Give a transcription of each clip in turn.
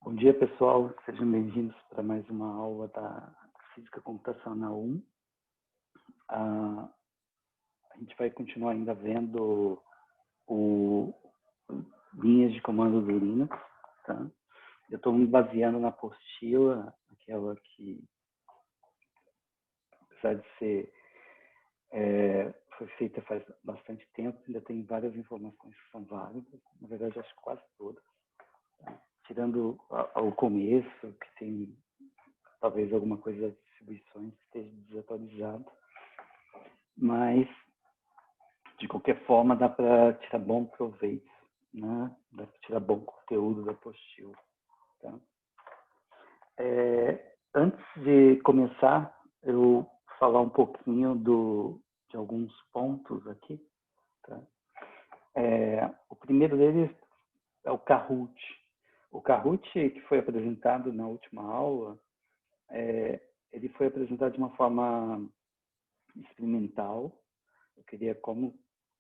Bom dia, pessoal. Sejam bem-vindos para mais uma aula da Física Computacional 1. A gente vai continuar ainda vendo linhas de comando do Linux. Tá? Eu estou me baseando na apostila, aquela que, apesar de ser foi feita faz bastante tempo, ainda tem várias informações que são válidas. Na verdade, acho que quase todas. Tá? Tirando o começo, que tem talvez alguma coisa das distribuições que esteja desatualizado, mas de qualquer forma dá para tirar bom proveito, né? Dá para tirar bom conteúdo da apostila. Tá? Antes de começar, eu falar um pouquinho de alguns pontos aqui. Tá? O primeiro deles é o Kahoot. O Kahoot, que foi apresentado na última aula, ele foi apresentado de uma forma experimental. Eu queria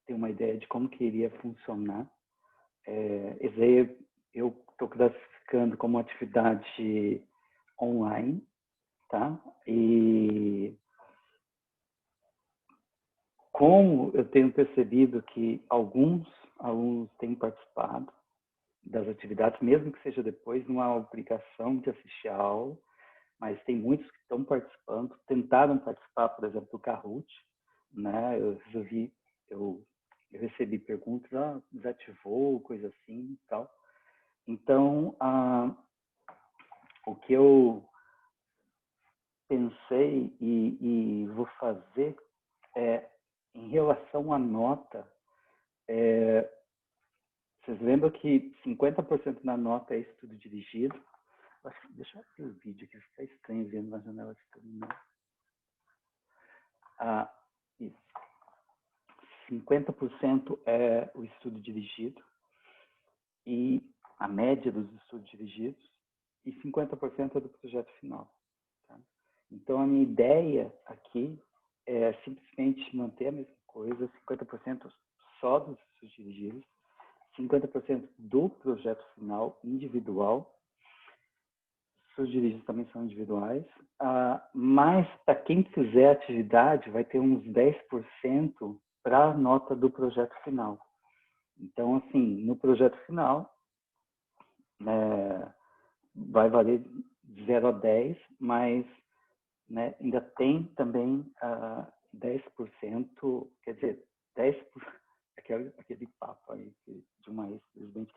ter uma ideia de como que iria funcionar. Esse aí eu estou classificando como atividade online, tá? E como eu tenho percebido que alguns alunos têm participado das atividades, mesmo que seja depois, não há obrigação de assistir a aula, mas tem muitos que estão participando, tentaram participar, por exemplo, do Kahoot, né? Eu recebi perguntas, desativou, coisa assim e tal. Então, o que eu pensei e vou fazer em relação à nota, vocês lembram que 50% da nota é estudo dirigido? Deixa eu abrir o vídeo aqui, fica estranho vendo na janela de todo mundo. Isso. 50% é o estudo dirigido e a média dos estudos dirigidos e 50% é do projeto final. Tá? Então, a minha ideia aqui é simplesmente manter a mesma coisa, 50% só dos estudos dirigidos, 50% do projeto final individual. Os estudos dirigidos também são individuais, mas para quem fizer atividade vai ter uns 10% para a nota do projeto final. Então, assim, no projeto final, vai valer de 0 a 10, mas ainda tem também 10%, quer dizer, 10%, aquele papo aí de uma ex-presidente,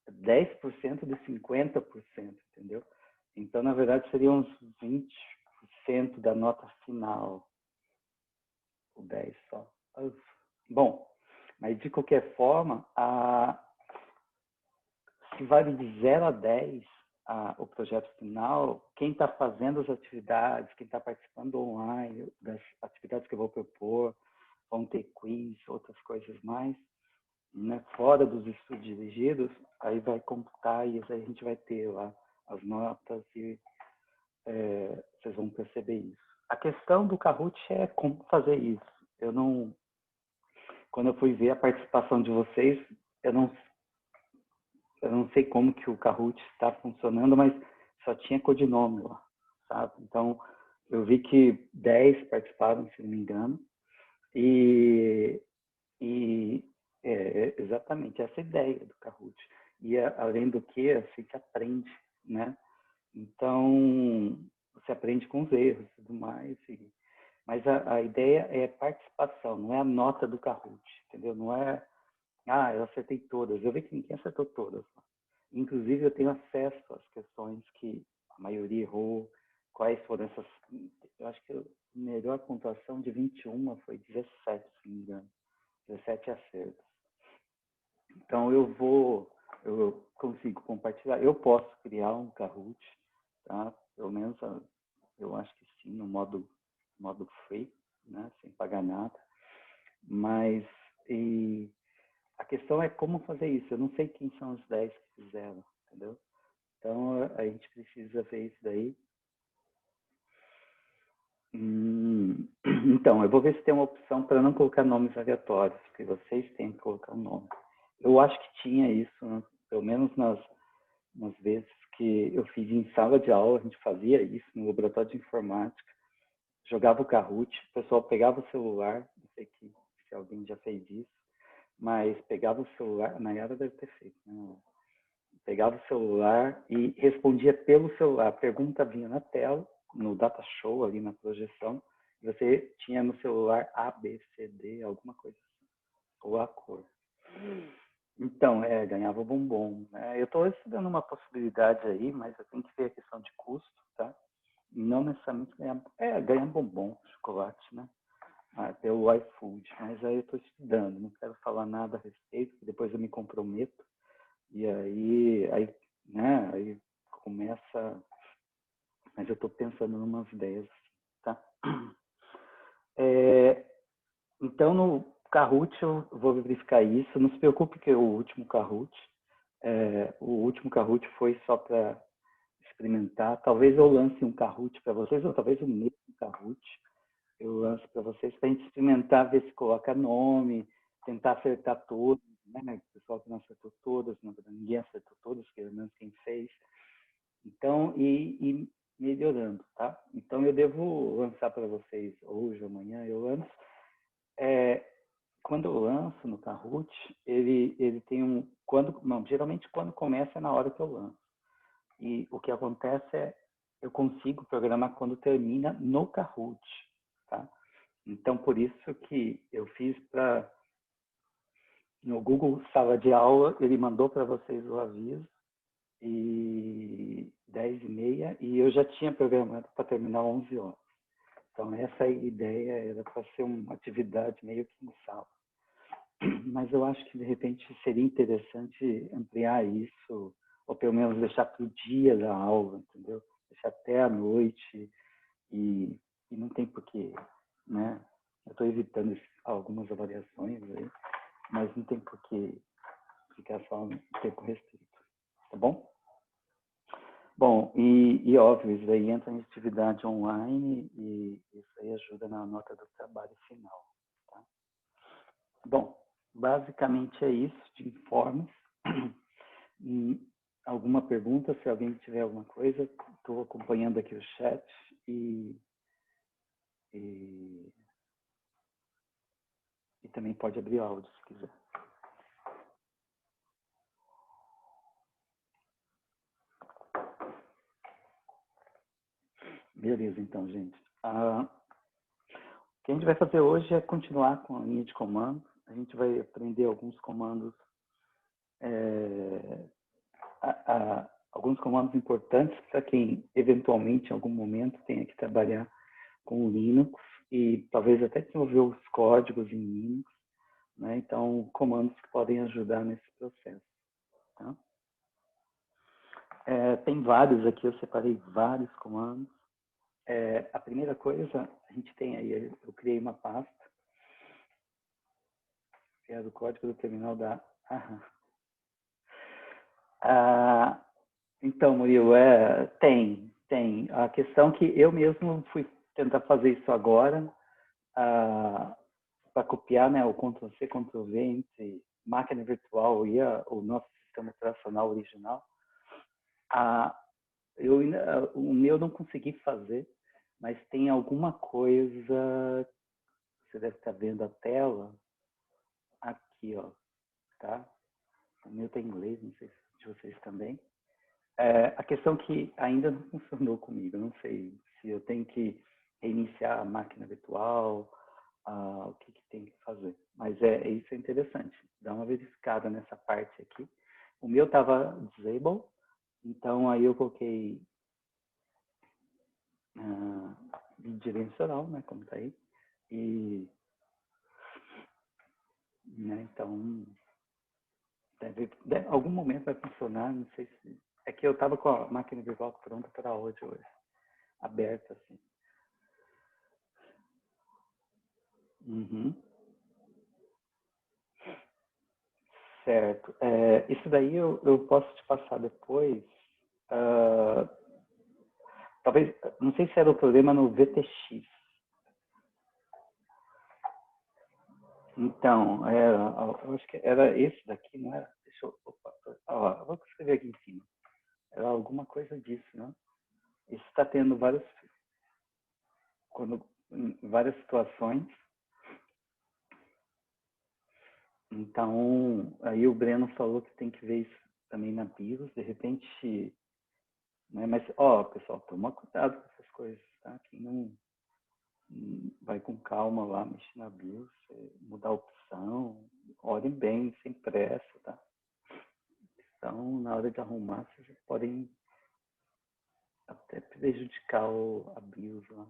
10% de 50%, entendeu? Então, na verdade, seria uns 20% da nota final, o 10 só. Bom, mas de qualquer forma, se vale de 0 a 10 o projeto final, quem está fazendo as atividades, quem está participando online, das atividades que eu vou propor, vão ter quiz, outras coisas mais, né, fora dos estudos dirigidos, aí vai computar e aí a gente vai ter lá as notas e vocês vão perceber isso. A questão do Kahoot é como fazer isso. Quando eu fui ver a participação de vocês, eu não sei como que o Kahoot está funcionando, mas só tinha codinome lá, sabe? Então, eu vi que 10 participaram, se não me engano, e exatamente essa ideia do Kahoot. E, além do que, assim que aprende, né? Então, você aprende com os erros e tudo mais. Mas a ideia é participação, não é a nota do Kahoot, entendeu? Não é, eu acertei todas. Eu vi que ninguém acertou todas. Inclusive, eu tenho acesso às questões que a maioria errou, quais foram essas... Eu acho que a melhor pontuação de 21 foi 17, se não me engano. 17 acertos. Então, eu consigo compartilhar. Eu posso criar um Kahoot, tá? Pelo menos, eu acho que sim, no modo free, né? Sem pagar nada. Mas a questão é como fazer isso. Eu não sei quem são os 10 que fizeram, entendeu? Então, a gente precisa ver isso daí. Então, eu vou ver se tem uma opção para não colocar nomes aleatórios, porque vocês têm que colocar um nome. Eu acho que tinha isso, né? Pelo menos nas vezes que eu fiz em sala de aula, a gente fazia isso no laboratório de informática, jogava o Kahoot, o pessoal pegava o celular, não sei se alguém já fez isso, mas pegava o celular, na Yara deve ter feito, né? Pegava o celular e respondia pelo celular. A pergunta vinha na tela, no data show, ali na projeção, e você tinha no celular A, B, C, D, alguma coisa assim, ou a cor. Então, ganhava bombom, né? Eu estou estudando uma possibilidade aí, mas eu tenho que ver a questão de custo, tá? Não necessariamente ganhar bombom, chocolate, né? Pelo iFood, mas aí eu estou estudando, não quero falar nada a respeito, porque depois eu me comprometo, e aí, né, aí começa, mas eu estou pensando em umas ideias, tá? Então, no Kahoot eu vou verificar isso, não se preocupe que o último Kahoot foi só para experimentar, talvez eu lance um Kahoot para vocês, ou talvez o mesmo Kahoot, eu lanço para vocês para a gente experimentar, ver se coloca nome, tentar acertar todos, né? O pessoal que não acertou todas, ninguém acertou todas, pelo menos quem fez. Então, e melhorando, tá? Então, eu devo lançar para vocês hoje, amanhã, eu lanço. Quando eu lanço no Kahoot, ele tem geralmente quando começa é na hora que eu lanço. E o que acontece é, eu consigo programar quando termina no Kahoot, tá? Então, por isso que eu fiz no Google Sala de Aula, ele mandou para vocês o aviso, e 10h30, e eu já tinha programado para terminar 11 horas. Então, essa ideia era para ser uma atividade meio que em sala. Mas eu acho que, de repente, seria interessante ampliar isso, ou pelo menos deixar para o dia da aula, entendeu? Deixar até a noite, e não tem porquê, né? Eu estou evitando algumas avaliações aí, mas não tem porquê ficar só no tempo restrito, tá bom? Bom, e óbvio, isso aí entra em atividade online e isso aí ajuda na nota do trabalho final, tá? Bom, basicamente é isso de informes. Alguma pergunta, se alguém tiver alguma coisa, estou acompanhando aqui o chat e também pode abrir áudio se quiser. Beleza, então, gente. O que a gente vai fazer hoje é continuar com a linha de comando. A gente vai aprender alguns comandos, alguns comandos importantes para quem, eventualmente, em algum momento, tenha que trabalhar com o Linux e talvez até desenvolver os códigos em Linux, né? Então, comandos que podem ajudar nesse processo. Tá? Tem vários aqui, eu separei vários comandos. A primeira coisa, a gente tem aí, eu criei uma pasta, que é do código do terminal da... Então, Murilo, tem. A questão que eu mesmo fui tentar fazer isso agora, para copiar, né, o Ctrl+C, Ctrl+V entre máquina virtual e o nosso sistema operacional original. O meu não consegui fazer, mas tem alguma coisa, você deve estar vendo a tela, aqui, ó, tá? O meu está em inglês, não sei se de vocês também. A questão que ainda não funcionou comigo, eu não sei se eu tenho que reiniciar a máquina virtual, o que tem que fazer. Mas isso é interessante, dá uma verificada nessa parte aqui. O meu estava disable, então aí eu coloquei bidirecional, né, como está aí, e né, então algum momento vai funcionar, não sei se... É que eu estava com a máquina virtual pronta para hoje, aberta, assim. Uhum. Certo. Isso daí eu posso te passar depois. Talvez, não sei se era o problema no VTX. Então, eu acho que era esse daqui, não era? Deixa eu, opa, eu vou escrever aqui em cima. Era alguma coisa disso, né? Isso está tendo em várias situações. Então, aí o Breno falou que tem que ver isso também na BIOS, de repente, né? Mas, ó, pessoal, toma cuidado com essas coisas, tá? Quem não vai com calma lá, mexer na BIOS, mudar a opção, olhem bem, sem pressa, tá? Então, na hora de arrumar, vocês podem até prejudicar a BIOS lá.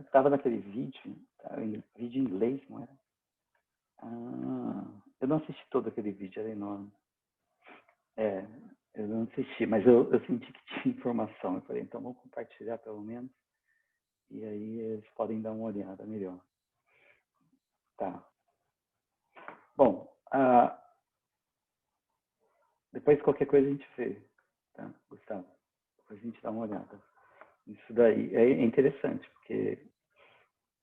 Estava naquele vídeo, vídeo em inglês, não era? Eu não assisti todo aquele vídeo, era enorme. Eu não assisti, mas eu senti que tinha informação. Eu falei, então vamos compartilhar pelo menos, e aí eles podem dar uma olhada melhor. Tá. Bom, depois qualquer coisa a gente vê, tá, Gustavo? Depois a gente dá uma olhada. Isso daí é interessante, porque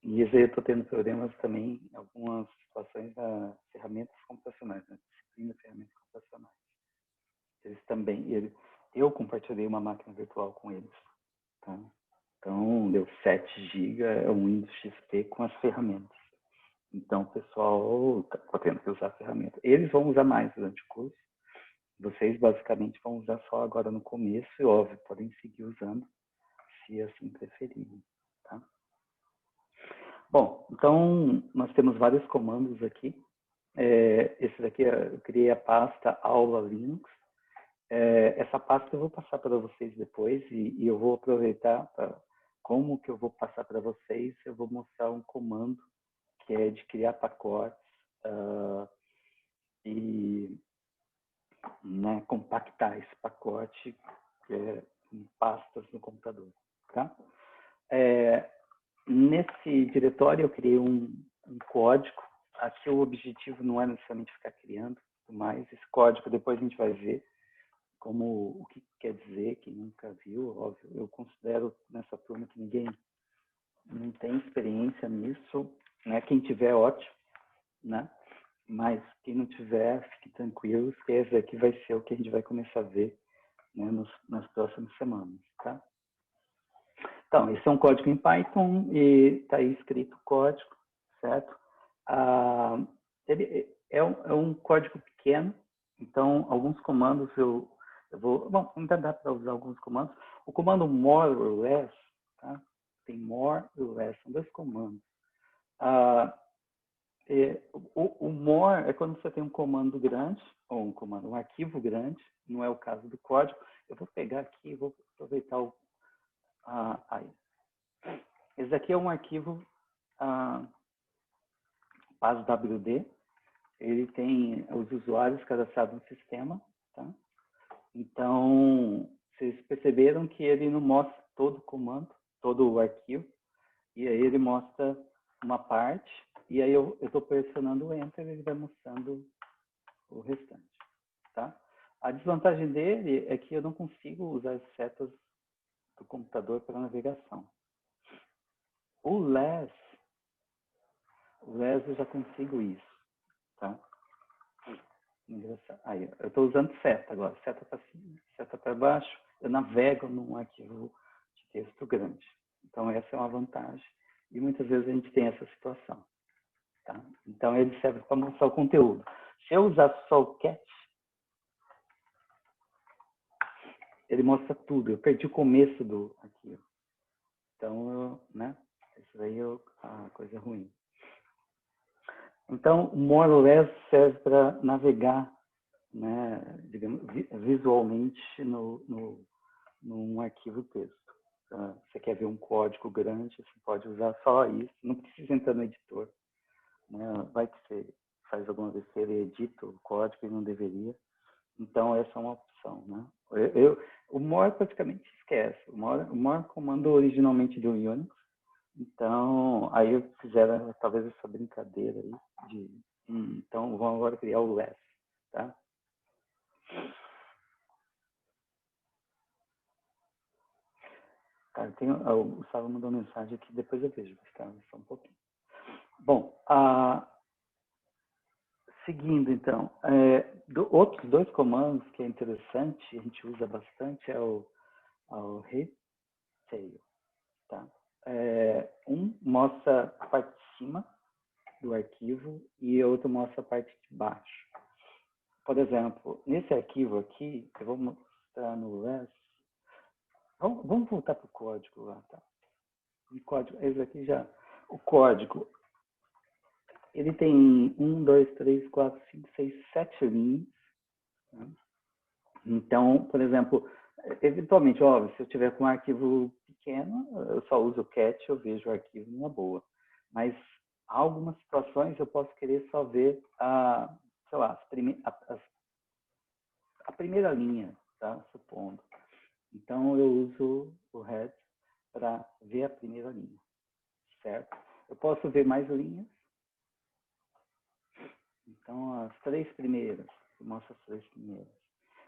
e isso aí eu estou tendo problemas também em algumas situações das ferramentas computacionais, né? Disciplina de ferramentas computacionais. Eles também, eu compartilhei uma máquina virtual com eles, tá? Então, deu 7 GB, é um Windows XP com as ferramentas. Então, o pessoal está tendo que usar a ferramenta. Eles vão usar mais durante o curso. Vocês, basicamente, vão usar só agora no começo e, óbvio, podem seguir usando se assim preferirem, tá? Bom, então, nós temos vários comandos aqui. Esse daqui, eu criei a pasta aula Linux. Essa pasta eu vou passar para vocês depois e eu vou aproveitar para como que eu vou passar para vocês. Eu vou mostrar um comando que é de criar pacotes e, né, compactar esse pacote em pastas no computador, tá? Nesse diretório eu criei um código. Aqui o objetivo não é necessariamente ficar criando, mas esse código depois a gente vai ver como o que quer dizer, quem nunca viu, óbvio. Eu considero nessa turma que ninguém não tem experiência nisso, né? Quem tiver, ótimo, né? Mas quem não tiver, fique tranquilo, que esse aqui vai ser o que a gente vai começar a ver, né, nas próximas semanas, tá? Então, esse é um código em Python e está aí escrito o código, certo? Ele é um código pequeno, então alguns comandos eu vou... Bom, ainda dá para usar alguns comandos. O comando more or less, tá? Tem more or less, são dois comandos. O more é quando você tem um comando grande, ou um arquivo grande, não é o caso do código. Eu vou pegar aqui e vou aproveitar aí. Esse aqui é um arquivo PASWD. Ele tem os usuários cadastrados no sistema, tá? Então, vocês perceberam que ele não mostra todo o comando, todo o arquivo, e aí ele mostra uma parte, e aí eu estou pressionando o Enter e ele vai mostrando o restante, tá? A desvantagem dele é que eu não consigo usar as setas do computador para navegação. O less eu já consigo isso, tá? Engraçado. Aí, eu estou usando seta agora, seta para cima, seta para baixo, eu navego num arquivo de texto grande. Então, essa é uma vantagem. E muitas vezes a gente tem essa situação. Tá? Então, ele serve para mostrar o conteúdo. Se eu usar só o cat, ele mostra tudo. Eu perdi o começo do arquivo. Então, né? Isso daí é a coisa ruim. Então, o more or less serve para navegar, né, digamos, visualmente num arquivo texto. Você quer ver um código grande, você pode usar só isso, não precisa entrar no editor. Né? Vai que você faz alguma besteira e edita o código e não deveria. Então, essa é uma opção. Né? O more praticamente esquece. O more comando originalmente do Unix. Então, aí fizeram talvez essa brincadeira aí então vamos agora criar o less, tá? Cara, o Gustavo mandou mensagem aqui, depois eu vejo, Gustavo, só um pouquinho. Bom, Seguindo, então, outros dois comandos que é interessante, a gente usa bastante, é o read tail, tá? Um mostra a parte de cima do arquivo e outro mostra a parte de baixo. Por exemplo, nesse arquivo aqui, eu vou mostrar no REST. Vamos voltar para o código lá, tá? O código, esse aqui já. O código, ele tem 1, 2, 3, 4, 5, 6, 7 linhas. Né? Então, por exemplo, eventualmente, óbvio, se eu tiver com um arquivo pequeno, eu só uso o cat, eu vejo o arquivo numa boa. Mas algumas situações eu posso querer só ver sei lá, a primeira linha, tá? Supondo. Então eu uso o head para ver a primeira linha, certo? Eu posso ver mais linhas. Então as três primeiras, eu mostro as três primeiras.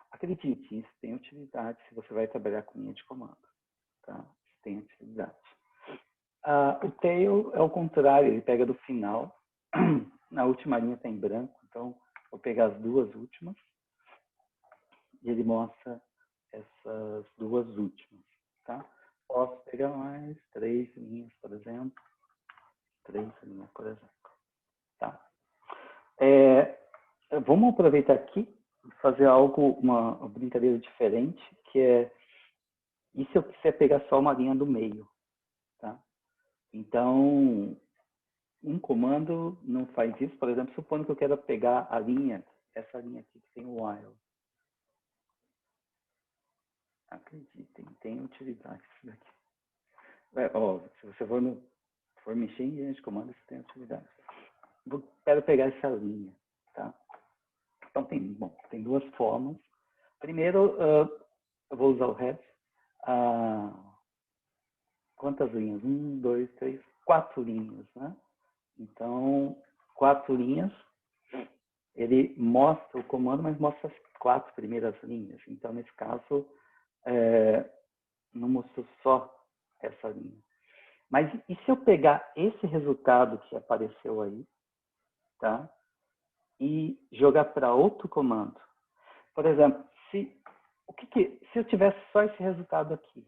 Acredite, isso tem utilidade se você vai trabalhar com linha de comando, tá? Isso tem utilidade. O tail é o contrário, ele pega do final. Na última linha está em branco, então vou pegar as duas últimas e ele mostra essas duas últimas, tá? Posso pegar mais três linhas, por exemplo. Três linhas, por exemplo. Tá. Vamos aproveitar aqui e fazer uma brincadeira diferente, que é, e se eu quiser pegar só uma linha do meio, tá? Então, um comando não faz isso. Por exemplo, supondo que eu quero pegar a linha, essa linha aqui que tem o while. Acreditem, tem utilidade isso daqui. Se você for mexer em linha de comando, isso tem utilidade. Quero pegar essa linha, tá? Então, tem duas formas. Primeiro, eu vou usar o head. Quantas linhas? 1, 2, 3, 4 linhas, né? Então, 4 linhas. Ele mostra o comando, mas mostra as 4 primeiras linhas. Então, nesse caso, não mostrou só essa linha. Mas e se eu pegar esse resultado que apareceu aí, tá? E jogar para outro comando? Por exemplo, se eu tivesse só esse resultado aqui,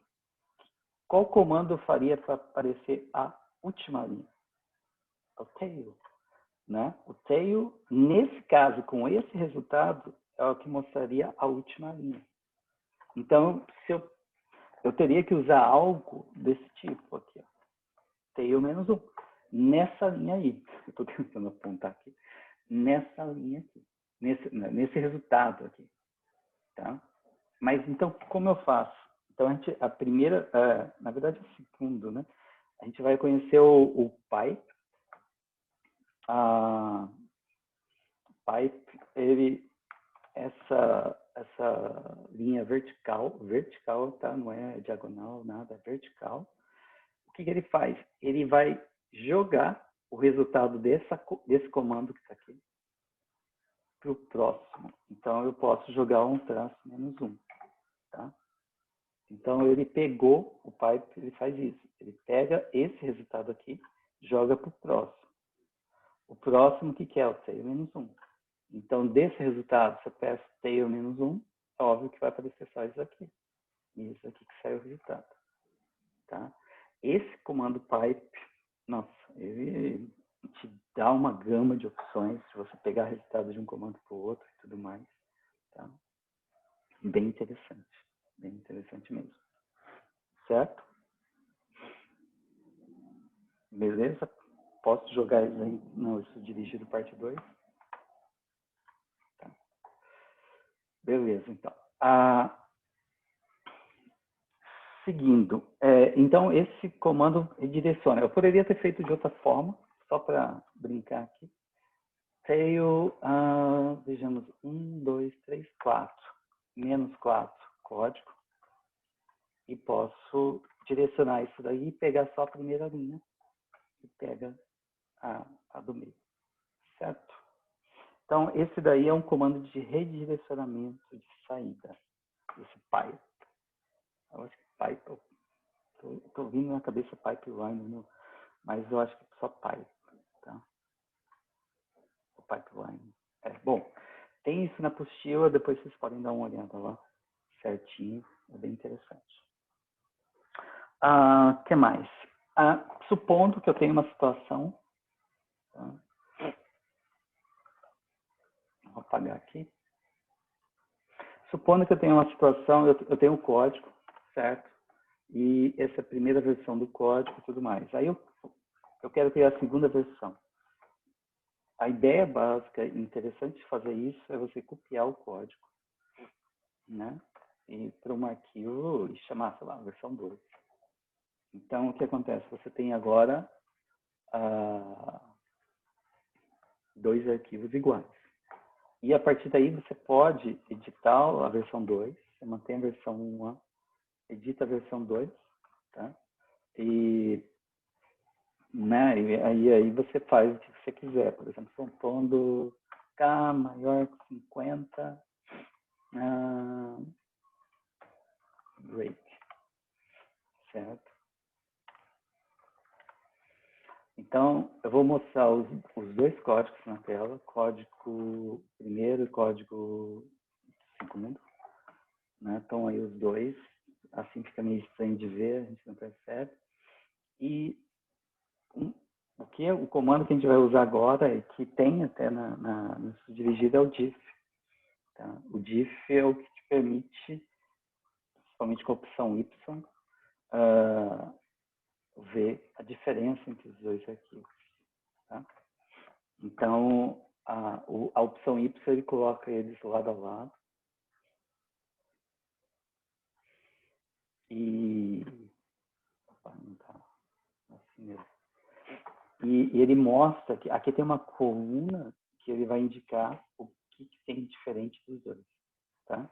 qual comando eu faria para aparecer a última linha? O tail, né? O tail, nesse caso, com esse resultado, é o que mostraria a última linha. Então, eu teria que usar algo desse tipo aqui, ó. Tail menos 1. Nessa linha aí. Eu estou tentando apontar aqui. Nessa linha aqui. Nesse resultado aqui. Tá? Mas, então, como eu faço? Então, a primeira, na verdade, o segundo, né? A gente vai conhecer o pipe. Pipe, essa linha vertical, tá? Não é diagonal, nada, é vertical. O que ele faz? Ele vai jogar o resultado desse comando que está aqui para o próximo. Então, eu posso jogar um traço menos 1, tá? Então, ele pegou o pipe, ele faz isso. Ele pega esse resultado aqui, joga para o próximo. O próximo, o que é? O tail menos 1. Então, desse resultado, se eu peço tail menos 1, é óbvio que vai aparecer só isso aqui. E isso aqui que sai o resultado. Tá? Esse comando pipe, nossa, ele te dá uma gama de opções se você pegar resultado de um comando para o outro e tudo mais. Tá? Bem interessante mesmo. Certo? Beleza? Posso jogar isso aí? Não, isso dirigido parte 2. Tá. Beleza, então. Seguindo, então esse comando redireciona. Eu poderia ter feito de outra forma, só para brincar aqui. Tail, vejamos, 1, 2, 3, 4. Menos 4, código. E posso direcionar isso daí e pegar só a primeira linha. E pega a do meio. Certo? Então, esse daí é um comando de redirecionamento de saída. Esse pipe. Eu acho que pipe, estou vindo na cabeça pipeline, mas eu acho que é só pipe. Tá? O pipeline. Bom, tem isso na apostila, depois vocês podem dar uma olhada lá, certinho, é bem interessante. Que mais? Supondo que eu tenho uma situação, tá? Vou apagar aqui. Supondo que eu tenho uma situação, eu tenho o código, certo? E essa é a primeira versão do código e tudo mais. Aí eu quero criar a segunda versão. A ideia básica e interessante de fazer isso é você copiar o código, né? E para um arquivo e chamar, sei lá, versão 2. Então, o que acontece? Você tem agora dois arquivos iguais. E a partir daí você pode editar a versão 2, você mantém a versão 1, edita a versão 2, tá? E, né, aí você faz o que você quiser. Por exemplo, supondo K maior que 50, break, certo? Então, eu vou mostrar os dois códigos na tela, código primeiro e código segundo, né? Estão aí os dois, assim fica meio estranho de ver, a gente não percebe. E o comando que a gente vai usar agora, e que tem até no subdividido, é o diff. Tá? O diff é o que te permite, principalmente com a opção Y, ver a diferença entre os dois arquivos. Tá? Então, a opção Y, ele coloca eles lado a lado. E... Opa, não tá assim mesmo. E ele mostra que aqui tem uma coluna que ele vai indicar o que tem diferente dos dois. Tá?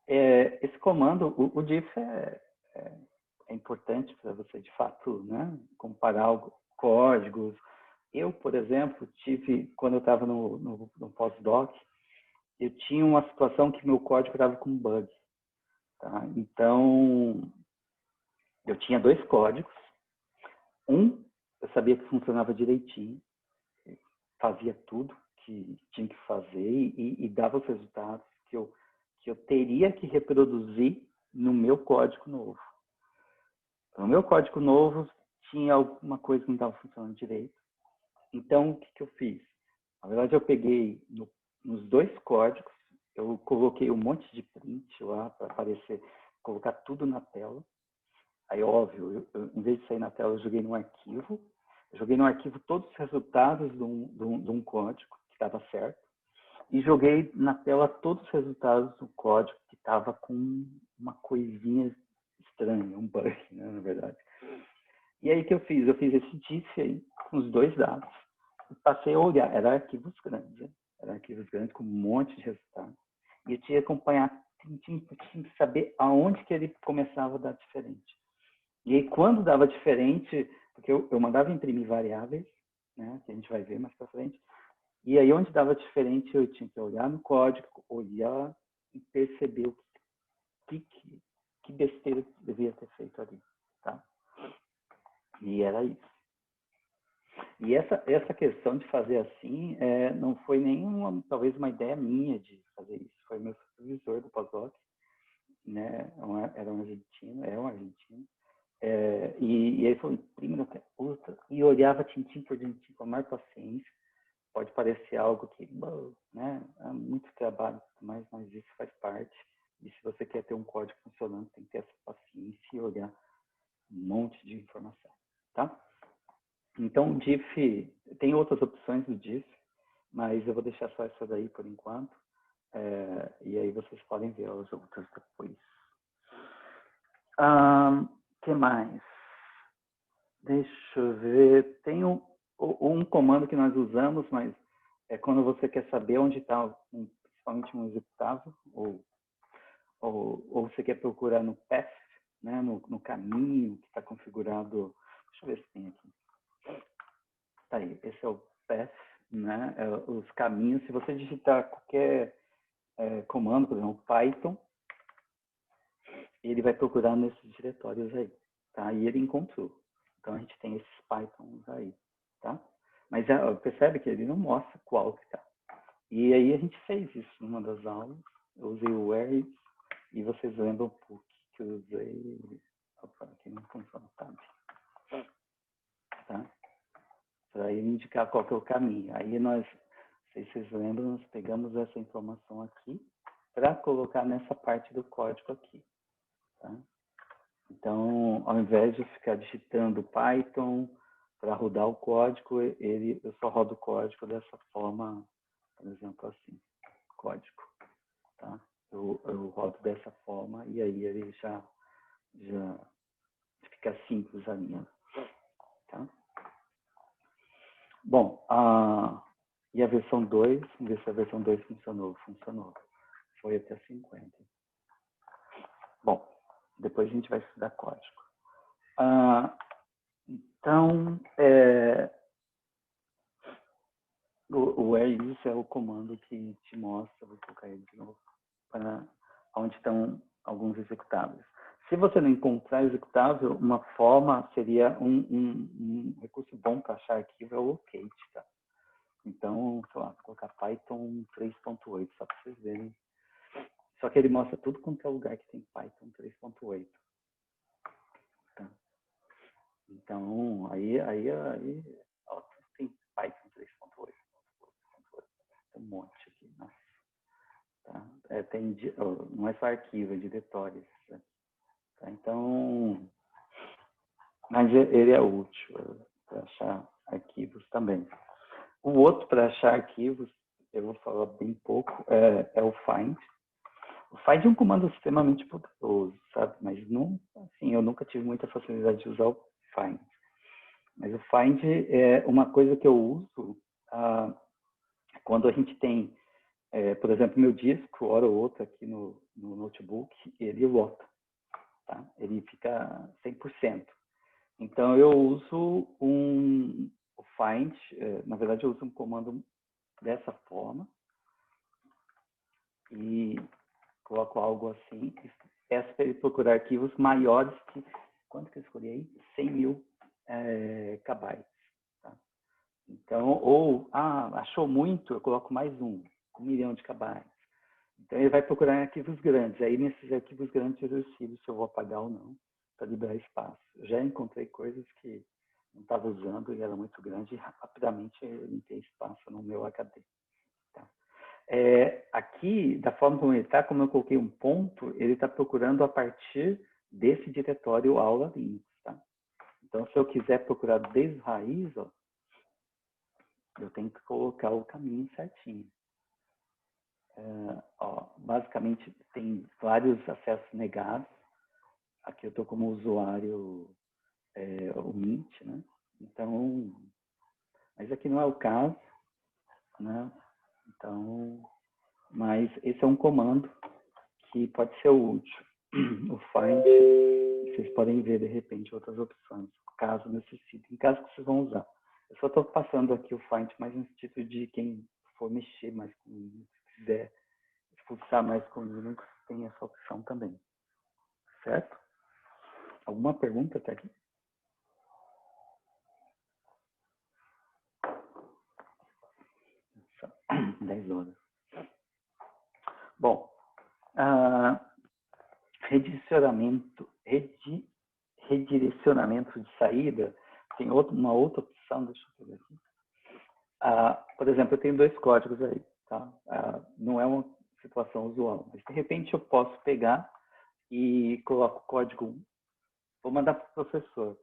Esse comando, o diff é importante para você, de fato, né, comparar códigos. Eu, por exemplo, quando eu estava no pós-doc, eu tinha uma situação que meu código estava com bug. Tá? Então, eu tinha dois códigos. Eu sabia que funcionava direitinho, fazia tudo que tinha que fazer e dava os resultados que eu teria que reproduzir no meu código novo. No meu código novo tinha alguma coisa que não estava funcionando direito. Então, o que eu fiz? Na verdade, eu peguei nos dois códigos, eu coloquei um monte de print lá para aparecer, colocar tudo na tela. Aí, óbvio, em vez de sair na tela, eu joguei no arquivo. Eu joguei no arquivo todos os resultados de um código que estava certo. E joguei na tela todos os resultados do código que estava com uma coisinha estranha, um bug, né, na verdade. E aí o que eu fiz? Eu fiz esse diff aí, com os dois dados. E passei a olhar. Era arquivos grandes, né? Era arquivos grandes com um monte de resultados. E eu tinha que acompanhar, tinha que saber aonde que ele começava a dar diferente. E aí, quando dava diferente, porque eu mandava imprimir variáveis, né, que a gente vai ver mais para frente, e aí onde dava diferente, eu tinha que olhar no código, olhar e perceber o que besteira devia ter feito ali, tá? E era isso. E essa questão de fazer assim, não foi nenhuma, talvez uma ideia minha de fazer isso, foi meu supervisor do pós-doc, né, era um argentino, e ele falou, imprime na tela, e olhava tintim por tintim com a maior paciência. Pode parecer algo que, né, é muito trabalho, mas isso faz parte. E se você quer ter um código funcionando, tem que ter essa paciência e olhar um monte de informação, tá? Então, o diff, tem outras opções do diff, mas eu vou deixar só essa daí por enquanto. E aí vocês podem ver as outras depois. Que mais? Deixa eu ver. Tem um comando que nós usamos, mas é quando você quer saber onde está, principalmente um executável, ou você quer procurar no path, né, no caminho que está configurado. Deixa eu ver se tem aqui. Tá aí, esse é o path, né, os caminhos. Se você digitar qualquer comando, por exemplo, Python, ele vai procurar nesses diretórios aí, tá? E ele encontrou. Então a gente tem esses Pythons aí, tá? Mas percebe que ele não mostra qual que tá. E aí a gente fez isso numa das aulas. Eu usei o where e vocês lembram por que eu usei. Opa, aqui não funciona, tá? Para indicar qual que é o caminho. Aí nós, não sei se vocês lembram, nós pegamos essa informação aqui para colocar nessa parte do código aqui, tá? Então, ao invés de ficar digitando Python para rodar o código, eu só rodo o código dessa forma, por exemplo, assim, código, tá? Eu rodo dessa forma e aí ele já fica simples a linha, tá? Bom, e a versão 2, vamos ver se a versão 2 funcionou. Funcionou. Foi até 50. Bom, depois a gente vai estudar código. Então, o where é o comando que te mostra, vou colocar ele de novo, para onde estão alguns executáveis. Se você não encontrar executável, uma forma seria um recurso bom para achar arquivo é o locate, tá? Então, sei lá, vou colocar Python 3.8, só para vocês verem. Só que ele mostra tudo quanto é lugar que tem Python 3.8. Tá? Então, aí ó, tem Python 3.8. Tem um monte aqui. Nossa. Tá? Não é só arquivo, é diretórios. Tá? Então, mas ele é útil para achar arquivos também. O outro para achar arquivos, eu vou falar bem pouco, é o find. O find é um comando extremamente poderoso, sabe? Mas não, assim, eu nunca tive muita facilidade de usar o find. Mas o find é uma coisa que eu uso quando a gente tem, por exemplo, meu disco, hora ou outra aqui no notebook, ele lota, tá? Ele fica 100%. Então eu uso o find, na verdade eu uso um comando dessa forma e coloco algo assim, peço para ele procurar arquivos maiores que, quanto que eu escolhi aí? 100 mil kbytes. Tá? Então, ou, achou muito, eu coloco mais 1 milhão de kbytes. Então, ele vai procurar em arquivos grandes. Aí, nesses arquivos grandes, eu decido se eu vou apagar ou não, para liberar espaço. Eu já encontrei coisas que não estava usando e era muito grande e rapidamente eu limpei espaço no meu HD. Tá? Aqui, da forma como ele está, como eu coloquei um ponto, ele está procurando a partir desse diretório aula Linux. Tá? Então, se eu quiser procurar desde raiz, ó, eu tenho que colocar o caminho certinho. Basicamente, tem vários acessos negados. Aqui eu estou como usuário o Mint, né? Então, mas aqui não é o caso, né? Então, mas esse é um comando que pode ser útil. O find, vocês podem ver de repente outras opções, caso necessitem, caso que vocês vão usar. Eu só estou passando aqui o find mais no sentido de quem for mexer mais com Linux, se quiser expulsar mais com Linux, tem essa opção também. Certo? Alguma pergunta até aqui? Só 10 horas. Bom, redirecionamento de saída, tem uma outra opção, deixa eu ver aqui. Por exemplo, eu tenho 2 códigos aí, tá? Não é uma situação usual, mas de repente eu posso pegar e coloco o código 1, vou mandar para o professor.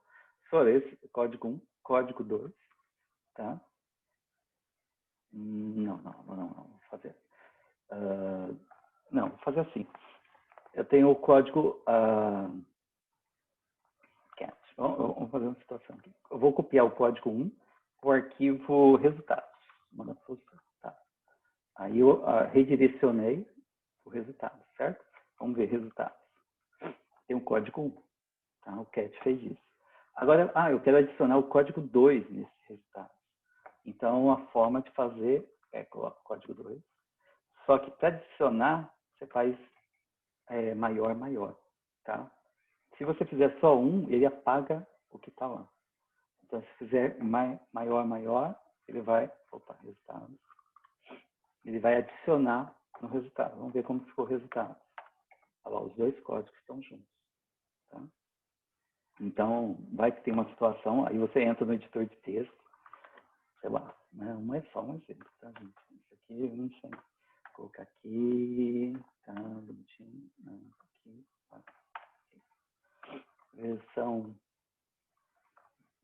Professor, esse código 1, código 2, tá? Não, vou fazer. Não, vou fazer assim. Eu tenho o código cat. Vamos fazer uma situação aqui. Eu vou copiar o código 1, o arquivo resultados. Manda para o professor, tá? Aí eu redirecionei o resultado, certo? Vamos ver resultados. Tem o código 1, tá? O cat fez isso. Agora, eu quero adicionar o código 2 nesse resultado. Então, a forma de fazer coloca o código 2. Só que para adicionar, você faz maior, tá? Se você fizer só 1, ele apaga o que está lá. Então, se fizer maior, ele vai... Opa, resultados. ele vai adicionar no resultado. Vamos ver como ficou o resultado. Olha lá, os dois códigos estão juntos. Tá? Então, vai que tem uma situação, aí você entra no editor de texto, sei lá, né? É só um exemplo, tá, gente? Isso aqui eu não sei. Vou colocar aqui, tá, bonitinho, aqui, tá, aqui. Versão,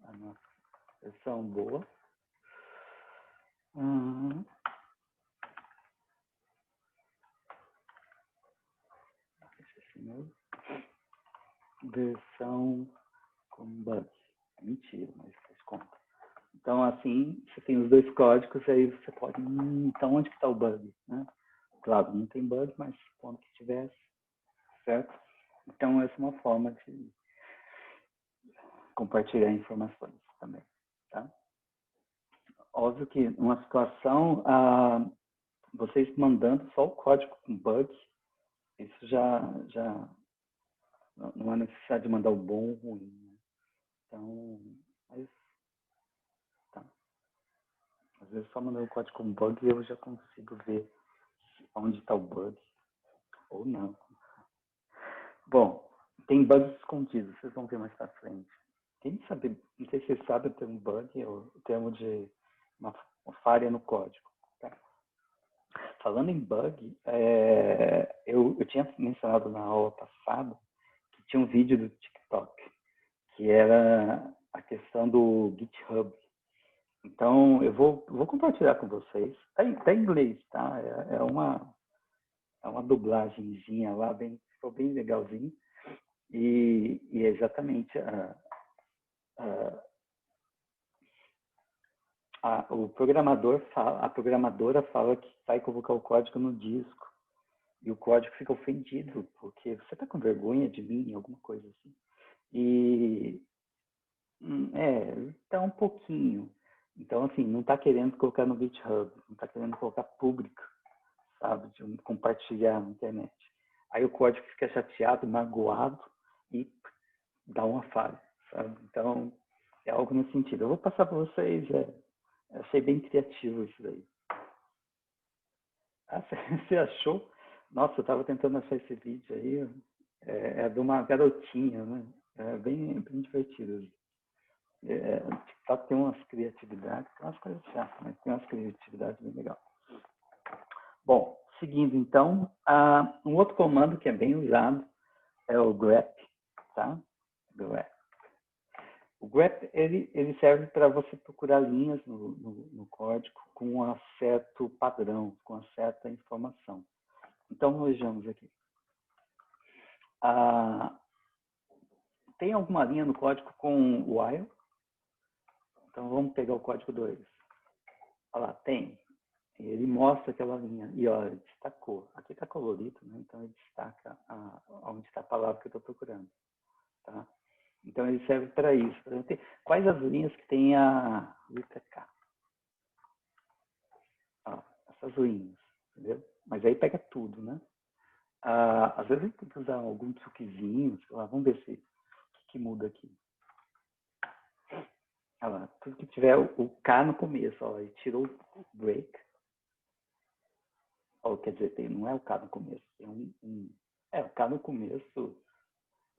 a nossa versão boa. Esse mesmo. Versão com bug. Mentira, mas faz conta. Então, assim, você tem os dois códigos, aí você pode... então, onde que está o bug? Né? Claro, não tem bug, mas quando que tivesse, certo? Então, essa é uma forma de compartilhar informações também, tá? Óbvio que numa situação, vocês mandando só o código com bug, isso já não há necessidade de mandar o bom ou o ruim. Né? Então, mas, tá. Às vezes só mandando o código com bug eu já consigo ver onde está o bug ou não. Bom, tem bugs escondidos, vocês vão ver mais pra frente. Quem sabe, não sei se vocês sabem o termo bug, ou o termo de uma falha no código. Tá? Falando em bug, eu tinha mencionado na aula passada que tinha um vídeo do TikTok, que era a questão do GitHub. Então, eu vou compartilhar com vocês. Tá em inglês, tá? É uma dublagenzinha lá, ficou bem legalzinho. E exatamente o programador fala, a programadora fala que vai colocar o código no disco e o código fica ofendido porque você está com vergonha de mim, alguma coisa assim. E tá um pouquinho. Então, assim, não está querendo colocar no GitHub, não está querendo colocar público, sabe, de compartilhar na internet. Aí o código fica chateado, magoado e dá uma falha, sabe? Então, é algo nesse sentido. Eu vou passar para vocês, achei bem criativo isso daí. Ah, você achou? Nossa, eu estava tentando achar esse vídeo aí, é de uma garotinha, né? É bem divertido. O TikTok tem umas criatividades, tem umas coisas chatas, mas tem umas criatividades bem legais. Bom, seguindo então, um outro comando que é bem usado é o grep, tá? Grep. O grep, ele serve para você procurar linhas no código com um certo padrão, com uma certa informação. Então, vejamos aqui. Tem alguma linha no código com while? Então, vamos pegar o código 2. Olha lá, tem. Ele mostra aquela linha. E olha, destacou. Aqui está colorido, né? Então ele destaca onde está a palavra que eu estou procurando. Tá? Então ele serve para isso. Quais as linhas que tem a letra K? Essas linhas, entendeu? Mas aí pega tudo, né? Às vezes a gente tem que usar algum truquezinho, sei lá, vamos ver se o que muda aqui. Olha lá, tudo que tiver o K no começo, ó, ele tirou o break. Quer dizer, não é o K no começo, tem o K no começo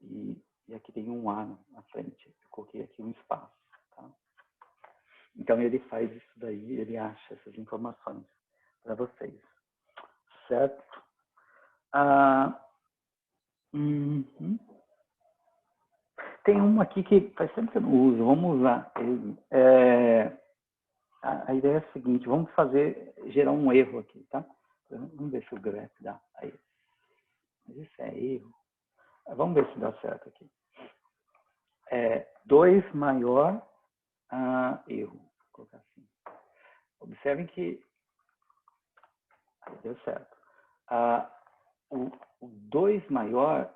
e aqui tem um A na frente. Eu coloquei aqui um espaço. Tá? Então ele faz isso daí, ele acha essas informações para vocês. Certo? Tem um aqui que faz tempo que eu não uso, vamos usar ele. A ideia é a seguinte, vamos gerar um erro aqui, tá? Vamos ver se o grep dá. Aí. Mas isso é erro. Vamos ver se dá certo aqui. 2 maior erro. Vou colocar assim. Observem que deu certo. O 2 maior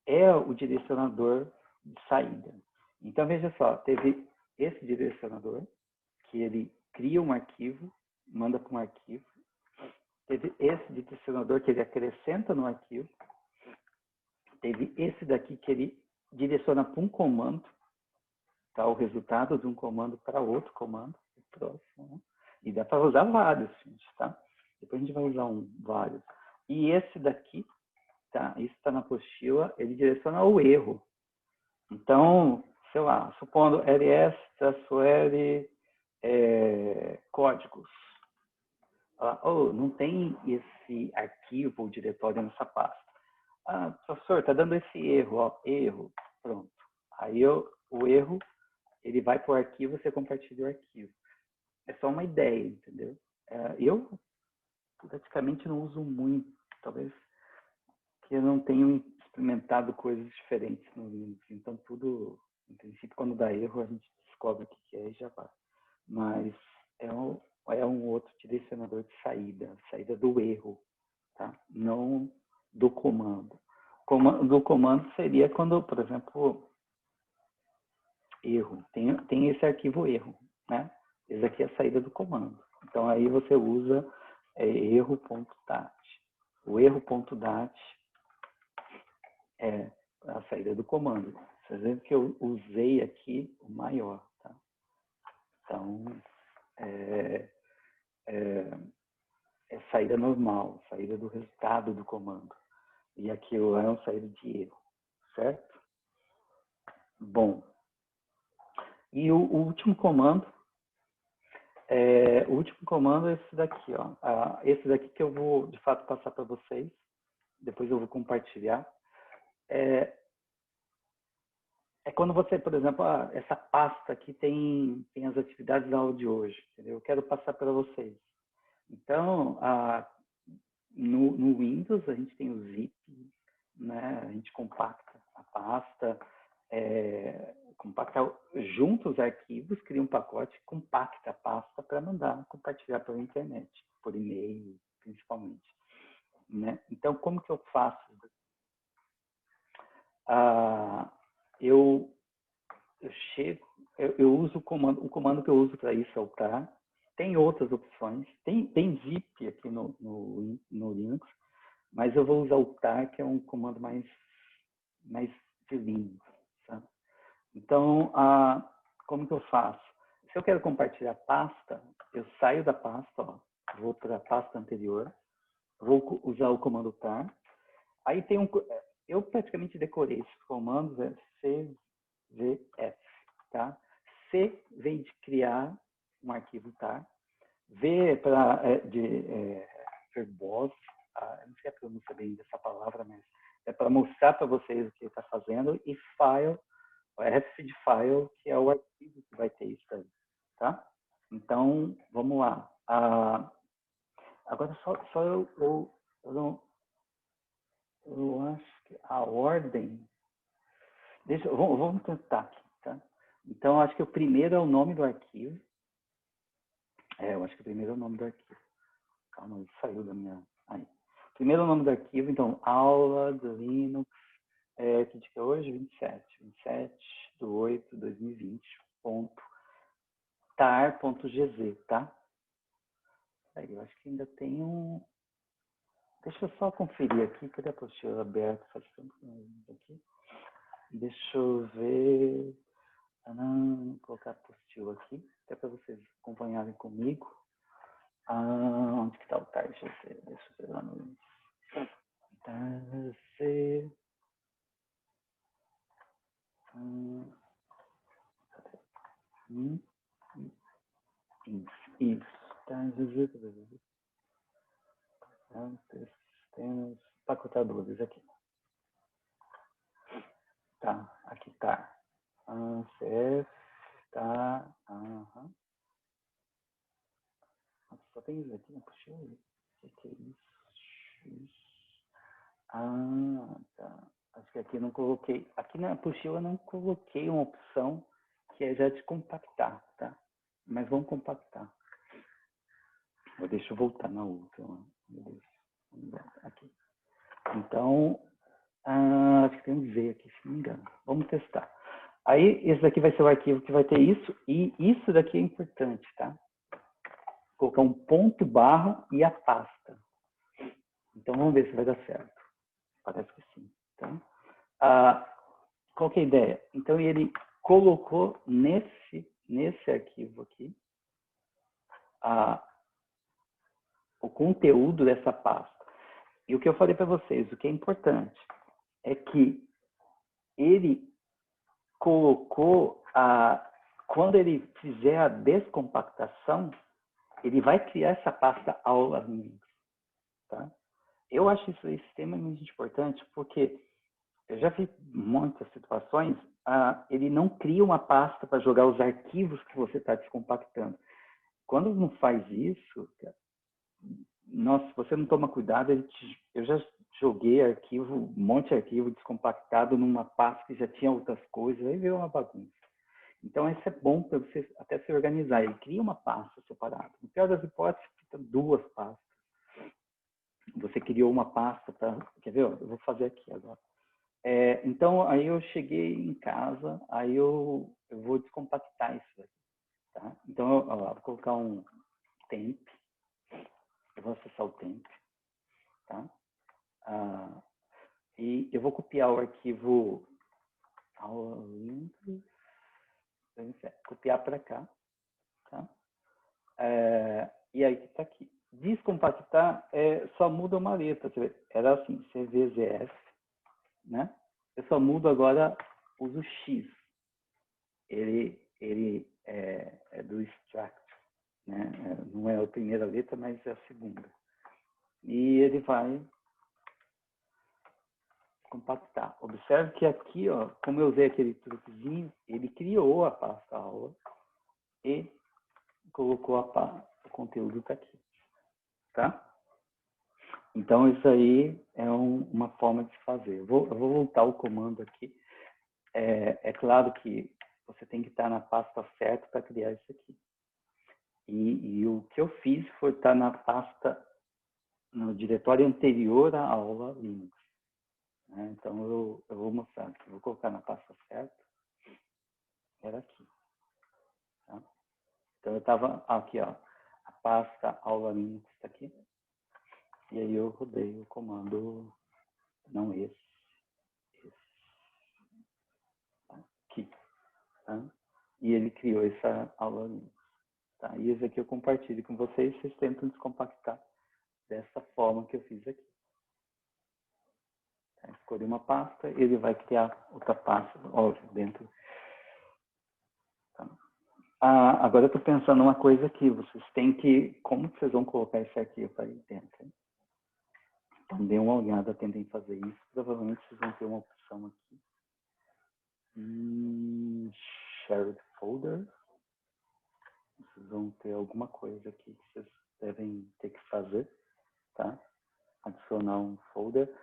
é o direcionador de saída. Então, veja só, teve esse direcionador, que ele cria um arquivo, manda para um arquivo. Teve esse direcionador que ele acrescenta no arquivo. Teve esse daqui que ele direciona para um comando, tá? O resultado de um comando para outro comando, o próximo. Né? E dá para usar vários, gente, tá? depois a gente vai usar vários. E esse daqui, tá? Isso está na apostila, ele direciona ao erro. Então, sei lá, supondo ls-l códigos. Não tem esse arquivo ou diretório nessa pasta. Professor, está dando esse erro, erro. Pronto. Aí o erro, ele vai para o arquivo, você compartilha o arquivo. É só uma ideia, entendeu? Eu praticamente não uso muito, talvez que eu não tenho experimentado coisas diferentes no Linux. Então, tudo, em princípio, quando dá erro, a gente descobre o que é e já vai. Mas é um outro direcionador de saída do erro, tá? Não do comando. Do comando seria quando, por exemplo, erro. Tem esse arquivo erro, né? Esse aqui é a saída do comando. Então, aí você usa erro.dat. O erro.dat é a saída do comando. Vocês veem que eu usei aqui o maior, tá? Então, é saída normal, saída do resultado do comando. E aquilo é uma saída de erro, certo? Bom, e o último comando é esse daqui, ó. Esse daqui que eu vou, de fato, passar para vocês. Depois eu vou compartilhar. É quando você, por exemplo, essa pasta aqui tem as atividades da aula de hoje, entendeu? Eu quero passar para vocês. Então, no Windows a gente tem o zip, né? A gente compacta a pasta, compacta junta os arquivos, cria um pacote, compacta a pasta para mandar, compartilhar pela internet, por e-mail, principalmente. Né? Então, como que eu faço? Eu uso o comando que eu uso para isso é o tar. Tem outras opções, tem zip aqui no Linux, mas eu vou usar o tar, que é um comando mais de Linux. Sabe? Então, como que eu faço? Se eu quero compartilhar pasta, eu saio da pasta, ó, vou para a pasta anterior, vou usar o comando tar. Aí tem eu praticamente decorei esses comandos, CVF, tá? C vem de criar um arquivo tar, V de verbose, eu não sei a pronúncia bem dessa palavra, mas é para mostrar para vocês o que ele está fazendo, e file, F de file, que é o arquivo que vai ter isso aí, tá? Então, vamos lá. Agora, só eu acho que a ordem... Vamos tentar aqui, tá? Então, acho que o primeiro é o nome do arquivo. Eu acho que o primeiro é o nome do arquivo. Calma, saiu da minha... Aí. Primeiro é o nome do arquivo, então, aula do Linux, que dia é hoje? 27/8/2020, tar.gz, tá? Aí, eu acho que ainda tem um... Deixa eu só conferir aqui, cadê a apostila aberta? Faz tempo que não aqui. Deixa eu ver... Vou colocar a apostila aqui, até para vocês acompanharem comigo. Onde que está o tar? Deixa eu ver lá no... Isso, temos pacotadores aqui. Tá, aqui tá. CF, tá. Só tem isso aqui, puxa aí. O que é isso? Tá. Acho que aqui eu não coloquei. Aqui na apostila eu não coloquei uma opção que é já de compactar, tá? Mas vamos compactar. Deixa eu voltar na outra. Meu Deus. Aqui. Então, acho que tem um V aqui, se não me engano. Vamos testar. Aí, esse daqui vai ser o arquivo que vai ter isso. E isso daqui é importante, tá? Colocar um ponto barra e a pasta. Então, vamos ver se vai dar certo. Parece que sim. Tá? Qual que é a ideia? Então, ele colocou nesse arquivo aqui o conteúdo dessa pasta. E o que eu falei para vocês, o que é importante, é que ele colocou quando ele fizer a descompactação, ele vai criar essa pasta aula Linux, tá? Eu acho isso extremamente importante, porque eu já vi muitas situações, ele não cria uma pasta para jogar os arquivos que você está descompactando. Quando não faz isso, nossa, se você não toma cuidado, eu já joguei um monte de arquivo descompactado numa pasta que já tinha outras coisas, aí veio uma bagunça. Então, isso é bom para você até se organizar. Ele cria uma pasta separada. No pior das hipóteses, fica 2 pastas. Você criou uma pasta para... Quer ver? Eu vou fazer aqui agora. Então, aí eu cheguei em casa, aí eu vou descompactar isso aqui. Tá? Então, eu vou colocar um temp. Eu vou acessar o temp. Tá? E eu vou copiar o arquivo copiar para cá, tá? E aí está aqui. Descompactar só muda uma letra. Era assim, CVZF, né? Eu só mudo agora, uso X. Ele é do extract, né? Não é a primeira letra, mas é a segunda. E ele vai compactar. Observe que aqui, ó, como eu usei aquele truquezinho, ele criou a pasta aula e colocou o conteúdo tá aqui, tá? Então, isso aí é uma forma de se fazer. Eu vou voltar o comando aqui. É claro que você tem que estar na pasta certa para criar isso aqui. E o que eu fiz foi estar na pasta, no diretório anterior à aula Linux. Né? Então, eu vou mostrar aqui. Vou colocar na pasta certa. Era aqui. Tá? Então, eu estava aqui, ó. A pasta aula Linux está aqui. E aí eu rodei o comando, não esse, aqui. Tá? E ele criou essa aula Linux. Tá? E esse aqui eu compartilho com vocês, vocês tentam descompactar dessa forma que eu fiz aqui. Tá? Escolhi uma pasta, ele vai criar outra pasta, óbvio, dentro. Tá? Agora eu estou pensando uma coisa aqui, vocês têm que, como vocês vão colocar esse arquivo aí dentro? Hein? Então, dê uma olhada, tentem fazer isso. Provavelmente vocês vão ter uma opção aqui. Shared folder. Vocês vão ter alguma coisa aqui que vocês devem ter que fazer, tá? Adicionar um folder,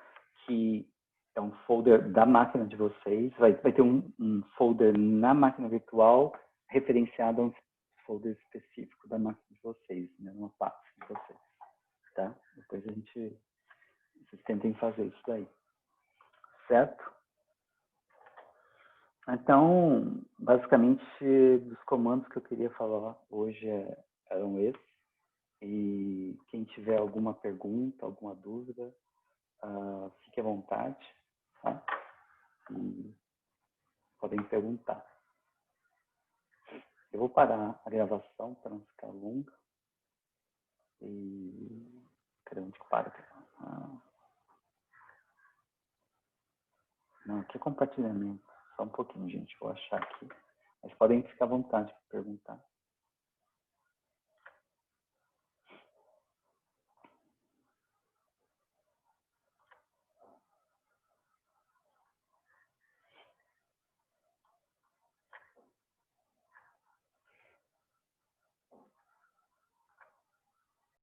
que é um folder da máquina de vocês. Vai ter um folder na máquina virtual referenciado a um folder específico da máquina de vocês, né? Uma pasta de vocês, tá? Depois vocês tentem fazer isso daí, certo? Então, basicamente, dos comandos que eu queria falar hoje eram esses. E quem tiver alguma pergunta, alguma dúvida, fique à vontade, tá? E podem perguntar. Eu vou parar a gravação para não ficar longa. E cadê onde que para? Não, aqui é compartilhamento. Só um pouquinho, gente. Vou achar aqui. Mas podem ficar à vontade para perguntar.